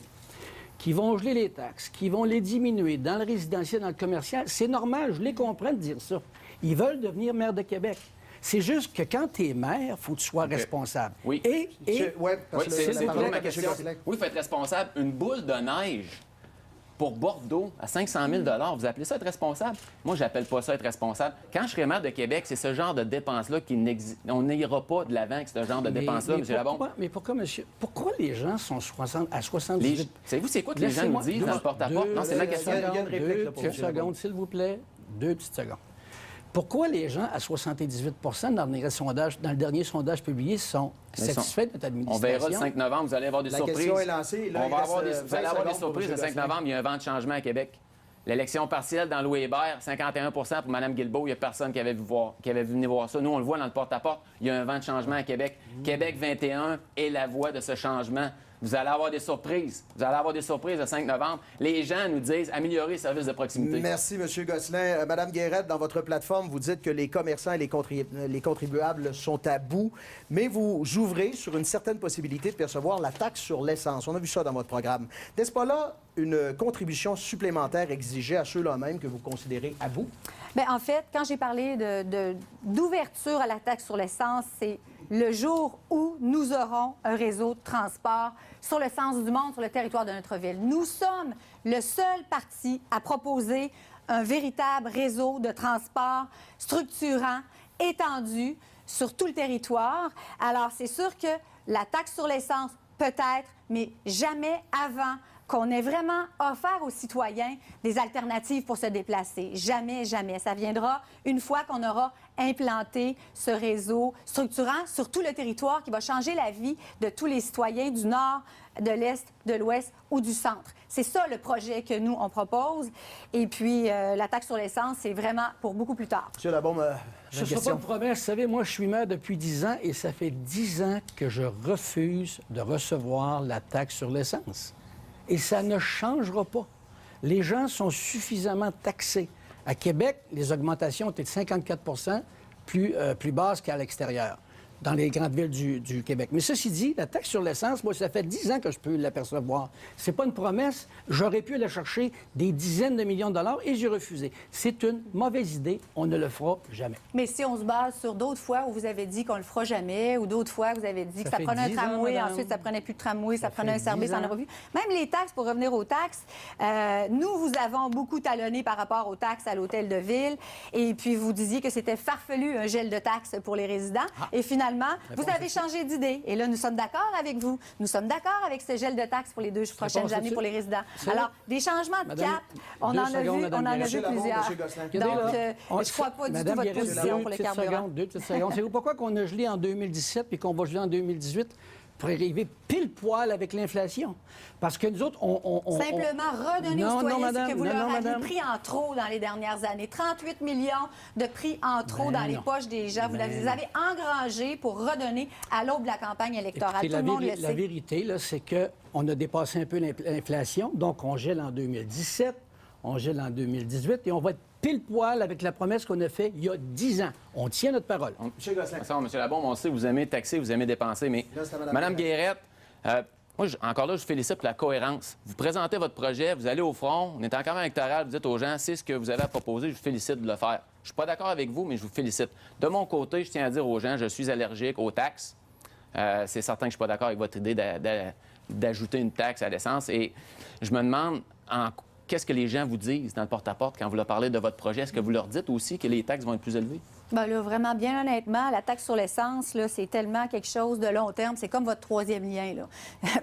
qu'ils vont geler les taxes, qu'ils vont les diminuer dans le résidentiel, dans le commercial. C'est normal, je les comprends de dire ça. Ils veulent devenir maire de Québec. C'est juste que quand tu es maire, il faut que tu sois responsable. Oui. Et Ouais, parce Oui, que c'est la c'est parole toujours est ma à M. question. Gosselin. Oui, il faut être responsable. Une boule de neige pour Bordeaux à 500 000 vous appelez ça être responsable? Moi, j'appelle pas ça être responsable. Quand je serai maire de Québec, c'est ce genre de dépenses-là qui n'existe. On n'ira pas de l'avant avec ce genre de dépenses-là, M. Labon. Mais pourquoi, monsieur? Pourquoi les gens sont à 78? Savez-vous, c'est quoi que les gens nous disent dans le porte-à-porte? Non, c'est ma question. Il y a une réplique, là, pour Deux M. Labon. secondes, s'il vous plaît. 2 petites secondes. Pourquoi les gens à 78 dans le dernier sondage publié sont Mais satisfaits de notre On administration? verra le 5 novembre, vous allez avoir des La surprises. question est lancée. Là, On il va reste, avoir 20 vous allez avoir des secondes pour surprises le M. 5 Gosselin. novembre. Il y a un vent de changement à Québec. L'élection partielle dans Louis Hébert, 51 pour Mme Guilbeault. Il n'y a personne qui avait vu venir voir ça. Nous, on le voit dans le porte-à-porte. Il y a un vent de changement à Québec. Québec 21 est la voie de ce changement Vous allez avoir des surprises. Vous allez avoir des surprises le 5 novembre. Les gens nous disent améliorer les services de proximité. Merci, M. Gosselin. Madame Guérette, dans votre plateforme, vous dites que les commerçants et les contribuables sont à bout, mais vous ouvrez sur une certaine possibilité de percevoir la taxe sur l'essence. On a vu ça dans votre programme. N'est-ce pas là une contribution supplémentaire exigée à ceux-là même que vous considérez à bout? Bien, en fait, quand j'ai parlé d'ouverture à la taxe sur l'essence, c'est le jour où nous aurons un réseau de transport sur le sens du monde, sur le territoire de notre ville. Nous sommes le seul parti à proposer un véritable réseau de transport structurant, étendu sur tout le territoire. Alors, c'est sûr que la taxe sur l'essence, peut-être, mais jamais avant qu'on ait vraiment offert aux citoyens des alternatives pour se déplacer. Jamais, jamais. Ça viendra une fois qu'on aura implanté ce réseau structurant sur tout le territoire qui va changer la vie de tous les citoyens du Nord, de l'Est, de l'Ouest ou du Centre. C'est ça le projet que nous, on propose. Et puis, la taxe sur l'essence, c'est vraiment pour beaucoup plus tard. Monsieur Labaume, Ce ne sera pas une promesse. Vous savez, moi, je suis maire depuis 10 ans et ça fait 10 ans que je refuse de recevoir la taxe sur l'essence. Et ça ne changera pas. Les gens sont suffisamment taxés. À Québec, les augmentations ont été de 54 plus basses qu'à l'extérieur, dans les grandes villes du Québec. Mais ceci dit, la taxe sur l'essence, moi, ça fait 10 ans que je peux l'apercevoir. C'est pas une promesse. J'aurais pu aller chercher des dizaines de millions de dollars et j'ai refusé. C'est une mauvaise idée. On ne le fera jamais. Mais si on se base sur d'autres fois où vous avez dit qu'on le fera jamais, ou d'autres fois où vous avez dit que ça fait prenait un 10 ans, tramway, madame. ensuite ça prenait plus de tramway, ça prenait un fait service 10 en ans. revue. Même les taxes, pour revenir aux taxes, nous vous avons beaucoup talonné par rapport aux taxes à l'hôtel de ville. Et puis vous disiez que c'était farfelu un gel de taxes pour les résidents. Et finalement, vous avez changé d'idée. Et là, nous sommes d'accord avec vous. Nous sommes d'accord avec ce gel de taxes pour les 2 prochaines réponse années pour les résidents. C'est Alors, des changements de Madame, cap, on 2 en a secondes, vu, Madame on en a Guérette. vu plusieurs. Monsieur Gosselin. Donc, je ne crois pas du tout Madame votre Guérette, position pour le carburant. Deux petites secondes. Savez-vous pourquoi qu'on a gelé en 2017 et qu'on va geler en 2018 pour arriver pile poil avec l'inflation? Parce que nous autres, Simplement redonner aux Non, citoyens madame, ce que vous non, leur avez madame. pris en trop dans les dernières années. 38 millions de prix en trop Ben dans les non. poches des gens. Vous Ben les non. avez engrangés pour redonner à l'aube de la campagne électorale. Écoutez, Tout le monde le la sait. vérité, là, c'est qu'on a dépassé un peu l'inflation. Donc, on gèle en 2017, on gèle en 2018 et on va être pile poil avec la promesse qu'on a faite il y a 10 ans. On tient notre parole. Monsieur Gosselin. M. Labaume, on sait que vous aimez taxer, vous aimez dépenser, mais Là, c'est à Mme Mme Guérette, moi, encore là, je félicite pour la cohérence. Vous présentez votre projet, vous allez au front, on est en campagne électorale, vous dites aux gens, c'est ce que vous avez à proposer, je vous félicite de le faire. Je suis pas d'accord avec vous, mais je vous félicite. De mon côté, je tiens à dire aux gens, je suis allergique aux taxes. C'est certain que je suis pas d'accord avec votre idée d'ajouter une taxe à l'essence. Et je me demande qu'est-ce que les gens vous disent dans le porte-à-porte quand vous leur parlez de votre projet. Est-ce que vous leur dites aussi que les taxes vont être plus élevées? Ben là, vraiment, bien honnêtement, la taxe sur l'essence, là, c'est tellement quelque chose de long terme. C'est comme votre troisième lien, là.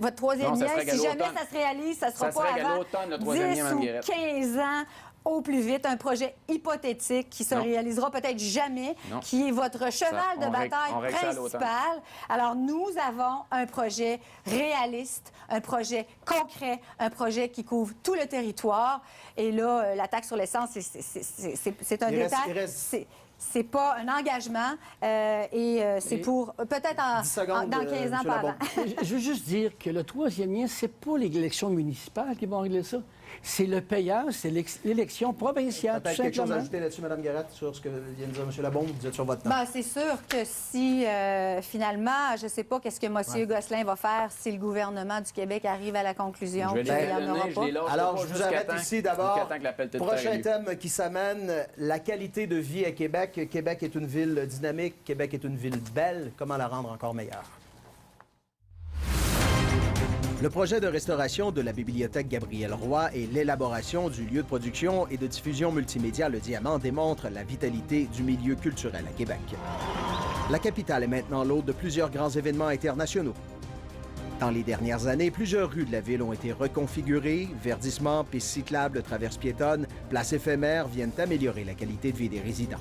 Votre troisième Non, ça lien, serait si égal au jamais tonne. ça se réalise, ça ne sera Ça serait pas égal avant au tonne, le troisième 10 lien, Mme ou Guérette. 15 ans au plus vite. Un projet hypothétique qui se Non. réalisera peut-être jamais, Non. qui est votre cheval Ça, de on règle bataille ça à l'automne. principal. Alors, nous avons un projet réaliste, un projet concret, un projet qui couvre tout le territoire. Et là, la taxe sur l'essence, c'est un Il reste- détail. il reste- C'est pas un engagement c'est pour peut-être 10 secondes, dans 15 ans M. par Labaume. an. Je veux juste dire que le troisième lien, c'est pas l'élection municipale qui va régler ça. C'est le payeur, c'est l'élection provinciale, tout Peut-être quelque chose à simplement. ajouter là-dessus, Mme Guérette, sur ce que vient de dire M. Labaume. Vous êtes sur votre temps. Ben, c'est sûr que si, finalement, je ne sais pas qu'est-ce que M. Gosselin va faire si le gouvernement du Québec arrive à la conclusion Je vais qu'il les n'y en aura donner, pas. je les lâche Alors, pas je vous jusqu'à arrête temps- ici d'abord. jusqu'à temps que l'appel tête Prochain soit élu. thème qui s'amène, la qualité de vie à Québec. Québec est une ville dynamique, Québec est une ville belle. Comment la rendre encore meilleure? Le projet de restauration de la bibliothèque Gabriel Roy et l'élaboration du lieu de production et de diffusion multimédia Le Diamant démontrent la vitalité du milieu culturel à Québec. La capitale est maintenant l'hôte de plusieurs grands événements internationaux. Dans les dernières années, plusieurs rues de la ville ont été reconfigurées. Verdissement, pistes cyclables, traverses piétonnes, places éphémères viennent améliorer la qualité de vie des résidents.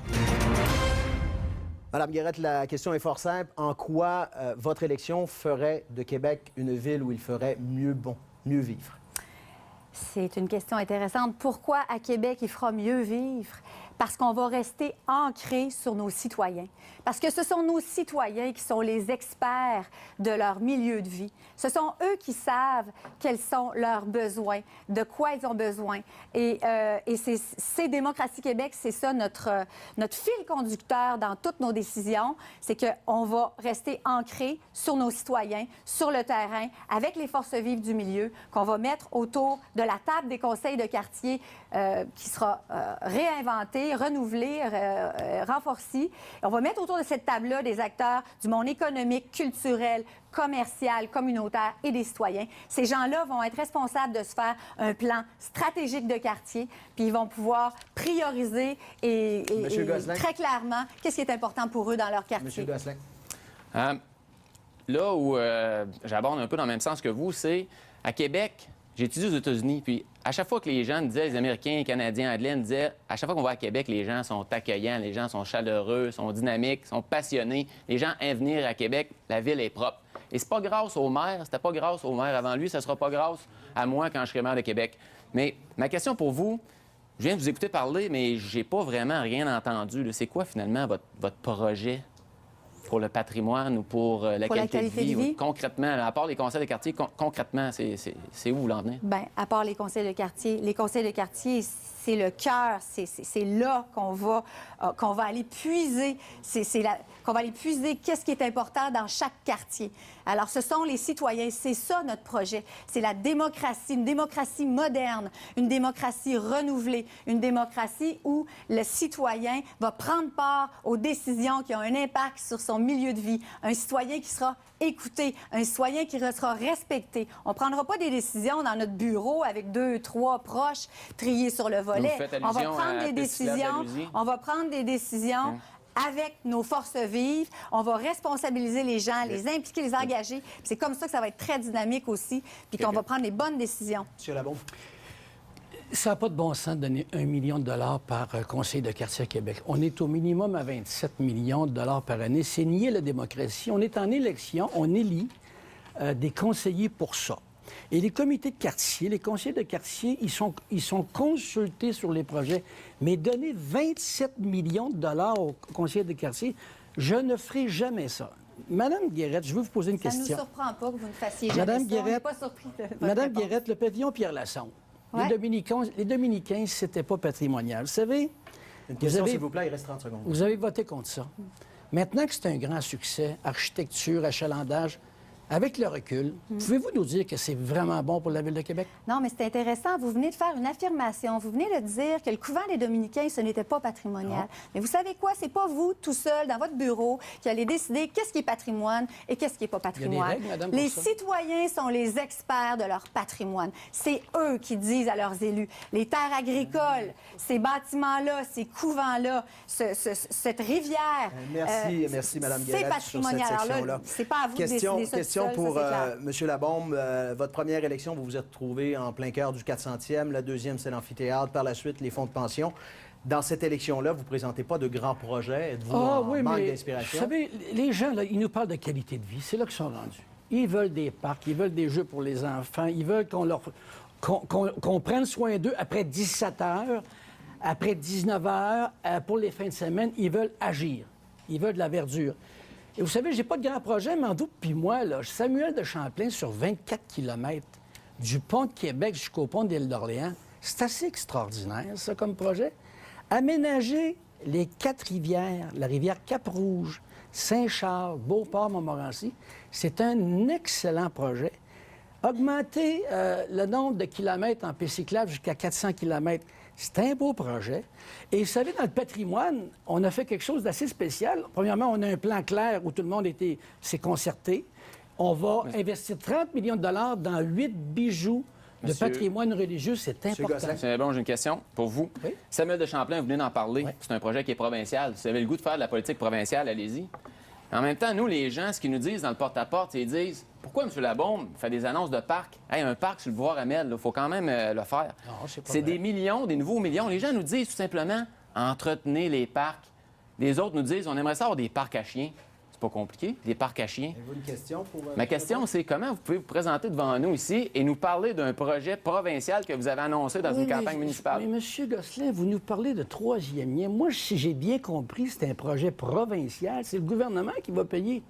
Madame Guérette, la question est fort simple. En quoi votre élection ferait de Québec une ville où il ferait mieux vivre? C'est une question intéressante. Pourquoi à Québec il fera mieux vivre? parce qu'on va rester ancré sur nos citoyens. Parce que ce sont nos citoyens qui sont les experts de leur milieu de vie. Ce sont eux qui savent quels sont leurs besoins, de quoi ils ont besoin. Et c'est Démocratie Québec, c'est ça notre fil conducteur dans toutes nos décisions, c'est qu'on va rester ancré sur nos citoyens, sur le terrain, avec les forces vives du milieu, qu'on va mettre autour de la table des conseils de quartier qui sera réinventée, renouvelée, renforcée. On va mettre autour de cette table-là des acteurs du monde économique, culturel, commercial, communautaire et des citoyens. Ces gens-là vont être responsables de se faire un plan stratégique de quartier, puis ils vont pouvoir prioriser et très clairement qu'est-ce qui est important pour eux dans leur quartier. Monsieur Gosselin. Là où j'aborde un peu dans le même sens que vous, c'est à Québec, j'ai étudié aux États-Unis, puis à chaque fois que les gens disaient, les Américains, les Canadiens, Anglais disaient, à chaque fois qu'on va à Québec, les gens sont accueillants, les gens sont chaleureux, sont dynamiques, sont passionnés. Les gens aiment venir à Québec, la ville est propre. Et c'est pas grâce au maire, c'était pas grâce au maire avant lui, ça sera pas grâce à moi quand je serai maire de Québec. Mais ma question pour vous, je viens de vous écouter parler, mais j'ai pas vraiment rien entendu. C'est quoi finalement votre projet pour le patrimoine ou pour la qualité de vie? Concrètement, à part les conseils de quartier, concrètement, c'est où vous l'en venez? Bien, à part les conseils de quartier, c'est le cœur, c'est là qu'on va aller puiser, qu'on va aller puiser qu'est-ce qui est important dans chaque quartier. Alors, ce sont les citoyens, c'est ça notre projet. C'est la démocratie, une démocratie moderne, une démocratie renouvelée, une démocratie où le citoyen va prendre part aux décisions qui ont un impact sur son milieu de vie, un citoyen qui sera écouté, un citoyen qui sera respecté. On ne prendra pas des décisions dans notre bureau avec 2, 3 proches triés sur le volet. On va prendre des décisions. On va prendre des décisions avec nos forces vives. On va responsabiliser les gens, les impliquer, les engager. C'est comme ça que ça va être très dynamique aussi, puis qu'on va prendre les bonnes décisions. Monsieur Labombe. Ça n'a pas de bon sens de donner 1 million de dollars par conseil de quartier à Québec. On est au minimum à 27 millions de dollars par année. C'est nier la démocratie. On est en élection, on élit des conseillers pour ça. Et les comités de quartier, les conseillers de quartier, ils sont consultés sur les projets. Mais donner 27 millions de dollars aux conseillers de quartier, je ne ferai jamais ça. Madame Guérette, je veux vous poser une question. Ça ne nous surprend pas que vous ne fassiez jamais Madame ça. Guérette, On n'est pas surpris de votre Madame réponse. Guérette, le pavillon Pierre-Lassonde. Ouais. Les Dominicains, c'était pas patrimonial. Vous savez, Une question, s'il vous plaît, il reste 30 secondes. vous avez voté contre ça. Maintenant que c'est un grand succès, architecture, achalandage, avec le recul, pouvez-vous nous dire que c'est vraiment bon pour la Ville de Québec? Non, mais c'est intéressant. Vous venez de faire une affirmation. Vous venez de dire que le couvent des Dominicains, ce n'était pas patrimonial. Mais vous savez quoi? C'est pas vous, tout seul, dans votre bureau, qui allez décider qu'est-ce qui est patrimoine et qu'est-ce qui n'est pas patrimoine. Il y a des règles, madame, pour Les ça. citoyens sont les experts de leur patrimoine. C'est eux qui disent à leurs élus. Les terres agricoles, ces bâtiments-là, ces couvents-là, cette rivière... Merci, Mme C'est Guérette, sur cette patrimonial. Alors là, section-là. c'est pas à vous de décider ça tout Question seul, pour ça, c'est clair. M. Labombe. Votre première élection, vous vous êtes retrouvé en plein cœur du 400e. La deuxième, c'est l'amphithéâtre. Par la suite, les fonds de pension. Dans cette élection-là, vous ne présentez pas de grands projets. Êtes-vous en manque d'inspiration? Vous savez, les gens, là, ils nous parlent de qualité de vie. C'est là qu'ils sont rendus. Ils veulent des parcs, ils veulent des jeux pour les enfants, ils veulent qu'on prenne soin d'eux après 17 heures, après 19 heures, pour les fins de semaine. Ils veulent agir. Ils veulent de la verdure. Et vous savez, j'ai pas de grand projet, mais en doute, puis moi, là, Samuel de Champlain, sur 24 km, du pont de Québec jusqu'au pont de l'île d'Orléans, c'est assez extraordinaire, ça, comme projet. Aménager les 4 rivières, la rivière Cap-Rouge, Saint-Charles, Beauport, Montmorency, c'est un excellent projet. Augmenter le nombre de kilomètres en piste cyclable jusqu'à 400 km, c'est un beau projet. Et vous savez, dans le patrimoine, on a fait quelque chose d'assez spécial. Premièrement, on a un plan clair où tout le monde s'est concerté. On va investir 30 millions de dollars dans 8 bijoux de patrimoine religieux. C'est important. C'est bon, j'ai une question pour vous. Oui? Samuel de Champlain, vous venez d'en parler. Oui. C'est un projet qui est provincial. Si vous avez le goût de faire de la politique provinciale, allez-y. En même temps, nous, les gens, ce qu'ils nous disent dans le porte-à-porte, c'est qu'ils disent « Pourquoi M. Labombe fait des annonces de parc? Hey, un parc sur le boulevard Amel, il faut quand même le faire. » C'est des millions, des nouveaux millions. Les gens nous disent tout simplement « Entretenez les parcs. » Les autres nous disent « On aimerait ça avoir des parcs à chiens. » C'est pas compliqué. Des parcs à chiens. Avez-vous une question pour... Ma question, c'est comment vous pouvez vous présenter devant nous ici et nous parler d'un projet provincial que vous avez annoncé dans une campagne municipale? Mais M. Gosselin, vous nous parlez de troisième lien. Moi, si j'ai bien compris, c'est un projet provincial. C'est le gouvernement qui va payer.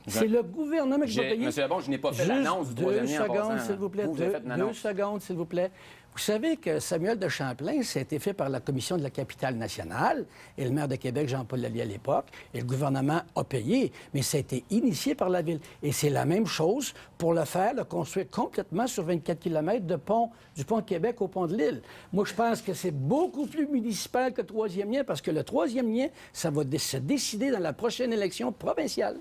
C'est le gouvernement qui va payer. Monsieur Labon, je n'ai pas fait l'annonce du troisième lien en passant. 2 secondes, s'il vous plaît. Vous avez fait une annonce. 2 secondes, s'il vous plaît. Vous savez que Samuel de Champlain, ça a été fait par la Commission de la capitale nationale et le maire de Québec, Jean-Paul Lallier, à l'époque, et le gouvernement a payé, mais ça a été initié par la Ville. Et c'est la même chose pour le faire, le construire complètement sur 24 km de pont, du pont de Québec au pont de l'Île. Moi, je pense que c'est beaucoup plus municipal que le troisième lien, parce que le troisième lien, ça va se décider dans la prochaine élection provinciale.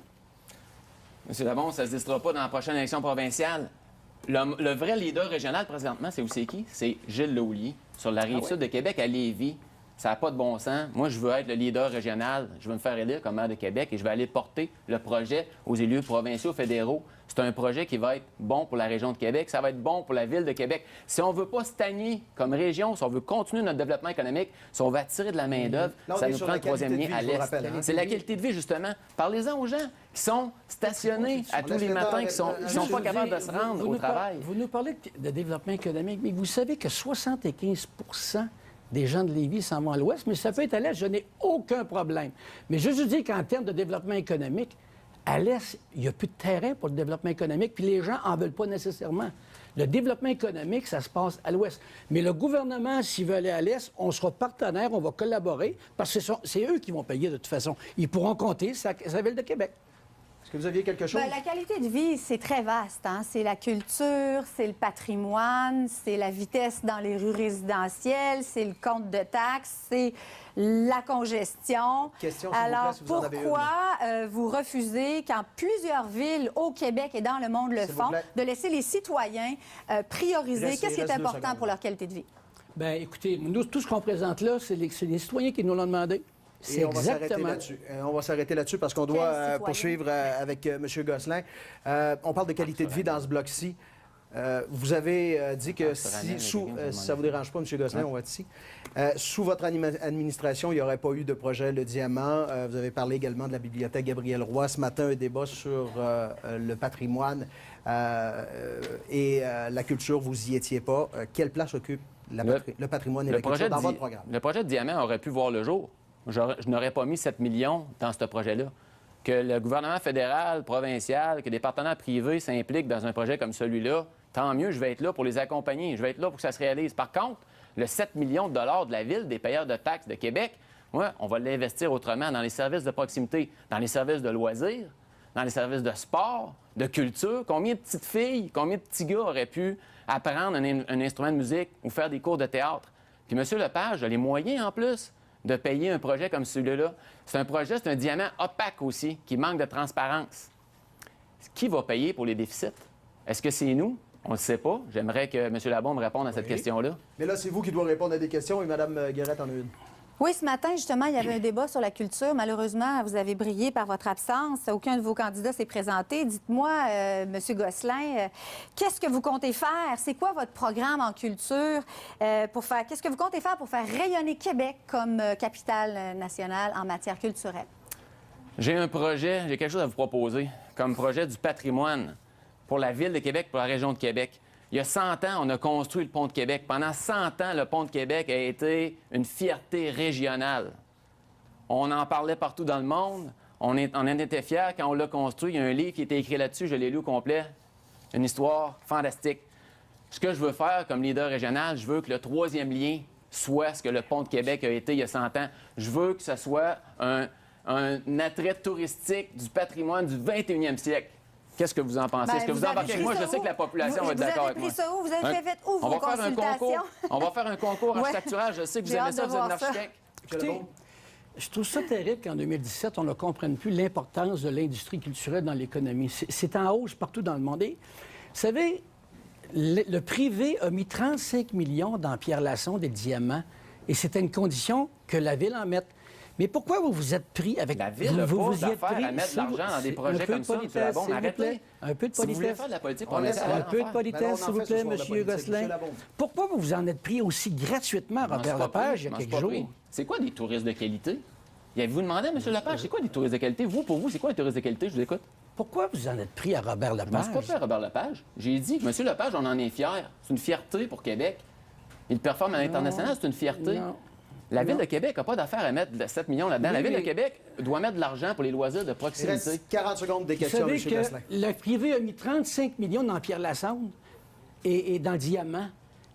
Monsieur Labon, ça ne se décidera pas dans la prochaine élection provinciale. Le vrai leader régional, présentement, c'est qui? C'est Gilles Laulier, sur la rive sud de Québec, à Lévis. Ça n'a pas de bon sens. Moi, je veux être le leader régional. Je veux me faire élire comme maire de Québec et je vais aller porter le projet aux élus provinciaux, fédéraux. C'est un projet qui va être bon pour la région de Québec. Ça va être bon pour la ville de Québec. Si on ne veut pas stagner comme région, si on veut continuer notre développement économique, si on veut attirer de la main-d'œuvre, ça nous prend le troisième lien à l'est. C'est la qualité de vie, justement. Parlez-en aux gens qui sont stationnés à tous les matins, qui ne sont pas capables de se rendre au travail. Vous nous parlez de développement économique, mais vous savez que 75 des gens de Lévis s'en vont à l'ouest, mais ça peut être à l'est, je n'ai aucun problème. Mais je vous dis qu'en termes de développement économique, à l'est, il n'y a plus de terrain pour le développement économique, puis les gens n'en veulent pas nécessairement. Le développement économique, ça se passe à l'ouest. Mais le gouvernement, s'il veut aller à l'est, on sera partenaire, on va collaborer, parce que c'est eux qui vont payer de toute façon. Ils pourront compter sa ville de Québec. Est-ce que vous aviez quelque chose? Bien, la qualité de vie, c'est très vaste. Hein? C'est la culture, c'est le patrimoine, c'est la vitesse dans les rues résidentielles, c'est le compte de taxes, c'est la congestion. Question, s'il vous plaît, Alors, si vous en avez une. pourquoi vous refusez, quand plusieurs villes au Québec et dans le monde le S'il vous font, plaît. de laisser les citoyens prioriser Il qu'est-ce qui est reste 2 important secondes. pour leur qualité de vie? Bien, écoutez, nous, tout ce qu'on présente là, c'est les citoyens qui nous l'ont demandé. C'est Et on va s'arrêter exactement... là-dessus. On va s'arrêter là-dessus parce qu'on doit Quel citoyen? poursuivre avec M. Gosselin. On parle de qualité de vie dans ce bloc-ci. Vous avez dit que si ça ne vous dérange pas, M. Gosselin, on va être ici. Sous votre administration, il n'y aurait pas eu de projet Le Diamant. Vous avez parlé également de la bibliothèque Gabriel Roy. Ce matin, un débat sur le patrimoine et la culture. Vous n'y étiez pas. Quelle place occupe le patrimoine et la culture dans votre programme? Le projet de Diamant aurait pu voir le jour. Je n'aurais pas mis 7 millions dans ce projet-là. Que le gouvernement fédéral, provincial, que des partenaires privés s'impliquent dans un projet comme celui-là, tant mieux, je vais être là pour les accompagner. Je vais être là pour que ça se réalise. Par contre, le 7 millions de dollars de la Ville, des payeurs de taxes de Québec, ouais, on va l'investir autrement dans les services de proximité, dans les services de loisirs, dans les services de sport, de culture. Combien de petites filles, combien de petits gars auraient pu apprendre un instrument de musique ou faire des cours de théâtre? Puis M. Lepage a les moyens en plus de payer un projet comme celui-là. C'est un projet, c'est un diamant opaque aussi, qui manque de transparence. Qui va payer pour les déficits? Est-ce que c'est nous? On ne le sait pas. J'aimerais que M. Labon me réponde à cette question-là. Mais là, c'est vous qui devez répondre à des questions et Mme Guérette en a une. Oui, ce matin, justement, il y avait un débat sur la culture. Malheureusement, vous avez brillé par votre absence. Aucun de vos candidats s'est présenté. Dites-moi, M. Gosselin, qu'est-ce que vous comptez faire? C'est quoi votre programme en culture Qu'est-ce que vous comptez faire pour faire rayonner Québec comme capitale nationale en matière culturelle? J'ai un projet, j'ai quelque chose à vous proposer, comme projet du patrimoine pour la Ville de Québec, pour la région de Québec. Il y a 100 ans, on a construit le pont de Québec. Pendant 100 ans, le pont de Québec a été une fierté régionale. On en parlait partout dans le monde. On en était fiers. Quand on l'a construit, il y a un livre qui était écrit là-dessus. Je l'ai lu au complet. Une histoire fantastique. Ce que je veux faire comme leader régional, je veux que le troisième lien soit ce que le pont de Québec a été il y a 100 ans. Je veux que ce soit un attrait touristique du patrimoine du 21e siècle. Qu'est-ce que vous en pensez? Est-ce que vous embarquez avec moi? Je sais que la population va être d'accord avec moi. Vous avez pris ça où? Vous avez fait où vos consultations? On va faire un concours architectural. Je sais que vous aimez ça, vous êtes un architecte. Écoutez, je trouve ça terrible qu'en 2017, on ne comprenne plus l'importance de l'industrie culturelle dans l'économie. C'est en hausse partout dans le monde. Et, vous savez, le privé a mis 35 millions dans Pierre Lassonde des diamants. Et c'était une condition que la Ville en mette. Mais pourquoi vous vous êtes pris avec... La Ville n'a pas d'affaire à mettre de l'argent dans des projets comme ça, M. Labon. Arrêtez. Un peu de Si vous voulez politesse. faire de la politique, Un peu de politesse, s'il vous plaît, M. Gosselin. Pourquoi vous vous en êtes pris aussi gratuitement à Robert Lepage il y a quelques jours? C'est quoi des touristes de qualité? Et avez-vous demandé à M. Lepage, c'est quoi des touristes de qualité? Vous, pour vous, c'est quoi un touriste de qualité? Je vous écoute. Pourquoi vous en êtes pris à Robert Je ne suis pas Lepage? fait à Robert Lepage. J'ai dit que M. Lepage, on en est fier. C'est une fierté pour Québec. Il performe à l'international, c'est une fierté. Non. La Ville de Québec n'a pas d'affaire à mettre 7 millions là-dedans. Oui, La Ville de mais- Québec doit mettre de l'argent pour les loisirs de Il proximité. reste 40 secondes des Vous questions, savez M. que Gosselin. le privé a mis 35 millions dans Pierre Lassonde et dans Diamant.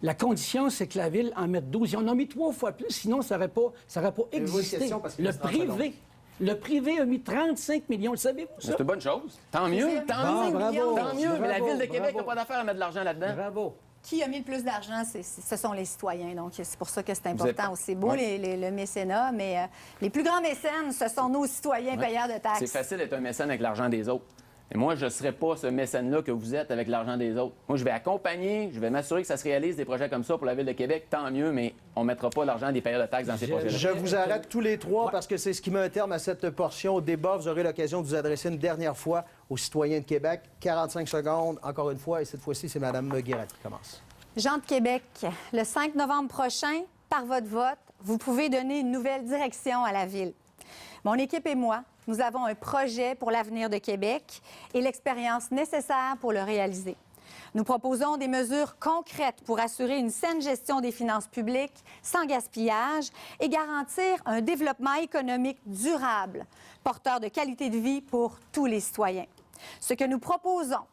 La condition, c'est que la Ville en mette 12. Ils en ont mis 3 fois plus, sinon ça n'aurait pas existé. question parce qu'il Le reste 30 secondes. privé a mis 35 millions. Le savez-vous, ça? C'est une bonne chose. Tant mieux, tant mieux. bravo. Tant mieux, mais la Bravo, Ville de Québec n'a bravo. pas d'affaire à mettre de l'argent là-dedans. Bravo. Qui a mis le plus d'argent, ce sont les citoyens. Donc, c'est pour ça que c'est êtes important pas- aussi. C'est beau, Ouais. le mécénat, mais les plus grands mécènes, ce sont nos citoyens payeurs de taxes. C'est facile d'être un mécène avec l'argent des autres. Et moi, je ne serais pas ce mécène-là que vous êtes avec l'argent des autres. Moi, je vais accompagner, je vais m'assurer que ça se réalise des projets comme ça pour la Ville de Québec, tant mieux, mais on ne mettra pas l'argent des payeurs de taxes dans ces projets-là. Je vous arrête tous les trois parce que c'est ce qui met un terme à cette portion au débat. Vous aurez l'occasion de vous adresser une dernière fois aux citoyens de Québec. 45 secondes, encore une fois, et cette fois-ci, c'est Mme Guéret qui commence. Gens de Québec, le 5 novembre prochain, par votre vote, vous pouvez donner une nouvelle direction à la Ville. Mon équipe et moi, nous avons un projet pour l'avenir de Québec et l'expérience nécessaire pour le réaliser. Nous proposons des mesures concrètes pour assurer une saine gestion des finances publiques sans gaspillage et garantir un développement économique durable, porteur de qualité de vie pour tous les citoyens. Ce que nous proposons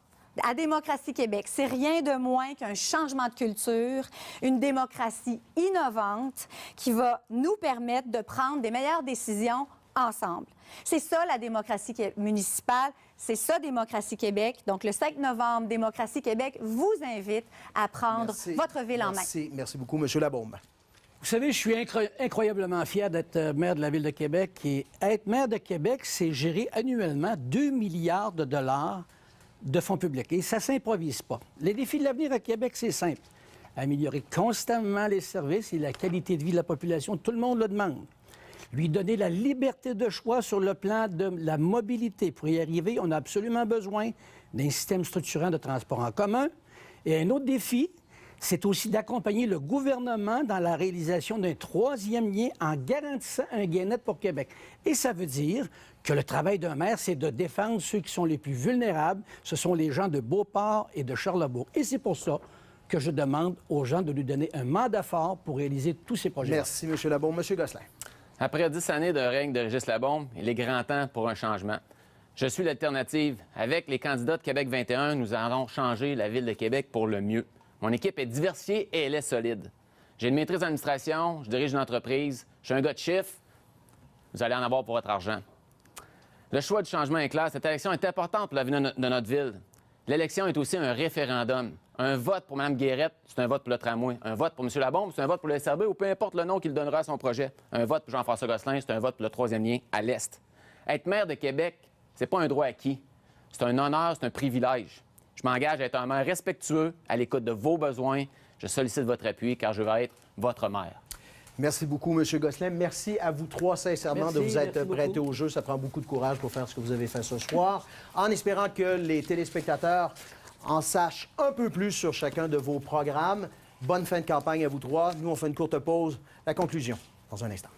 à Démocratie Québec, c'est rien de moins qu'un changement de culture, une démocratie innovante qui va nous permettre de prendre des meilleures décisions ensemble. C'est ça, la démocratie municipale. C'est ça, Démocratie Québec. Donc, le 5 novembre, Démocratie Québec vous invite à prendre Merci. votre ville en main. Merci beaucoup, M. Labaume. Vous savez, je suis incroyablement fier d'être maire de la Ville de Québec. Et être maire de Québec, c'est gérer annuellement 2 milliards de dollars de fonds publics. Et ça ne s'improvise pas. Les défis de l'avenir à Québec, c'est simple. Améliorer constamment les services et la qualité de vie de la population. Tout le monde le demande. Lui donner la liberté de choix sur le plan de la mobilité. Pour y arriver, on a absolument besoin d'un système structurant de transport en commun. Et un autre défi, c'est aussi d'accompagner le gouvernement dans la réalisation d'un 3e lien en garantissant un bien-être pour Québec. Et ça veut dire que le travail d'un maire, c'est de défendre ceux qui sont les plus vulnérables. Ce sont les gens de Beauport et de Charlebourg. Et c'est pour ça que je demande aux gens de lui donner un mandat fort pour réaliser tous ces projets. Merci, M. Labaume. M. Gosselin. Après 10 années de règne de Régis Labaume, il est grand temps pour un changement. Je suis l'alternative. Avec les candidats de Québec 21, nous allons changer la Ville de Québec pour le mieux. Mon équipe est diversifiée et elle est solide. J'ai une maîtrise en administration, je dirige une entreprise, je suis un gars de chiffres. Vous allez en avoir pour votre argent. Le choix du changement est clair. Cette élection est importante pour l'avenir de notre ville. L'élection est aussi un référendum. Un vote pour Mme Guérette, c'est un vote pour le tramway. Un vote pour M. Labaume, c'est un vote pour le SRB ou peu importe le nom qu'il donnera à son projet. Un vote pour Jean-François Gosselin, c'est un vote pour le 3e lien à l'Est. Être maire de Québec, c'est pas un droit acquis. C'est un honneur, c'est un privilège. Je m'engage à être un maire respectueux, à l'écoute de vos besoins. Je sollicite votre appui car je veux être votre maire. Merci beaucoup, M. Gosselin. Merci à vous trois, sincèrement, Merci, de vous être merci prêtés beaucoup. au jeu. Ça prend beaucoup de courage pour faire ce que vous avez fait ce soir. En espérant que les téléspectateurs en sachent un peu plus sur chacun de vos programmes. Bonne fin de campagne à vous trois. Nous, on fait une courte pause. La conclusion, dans un instant.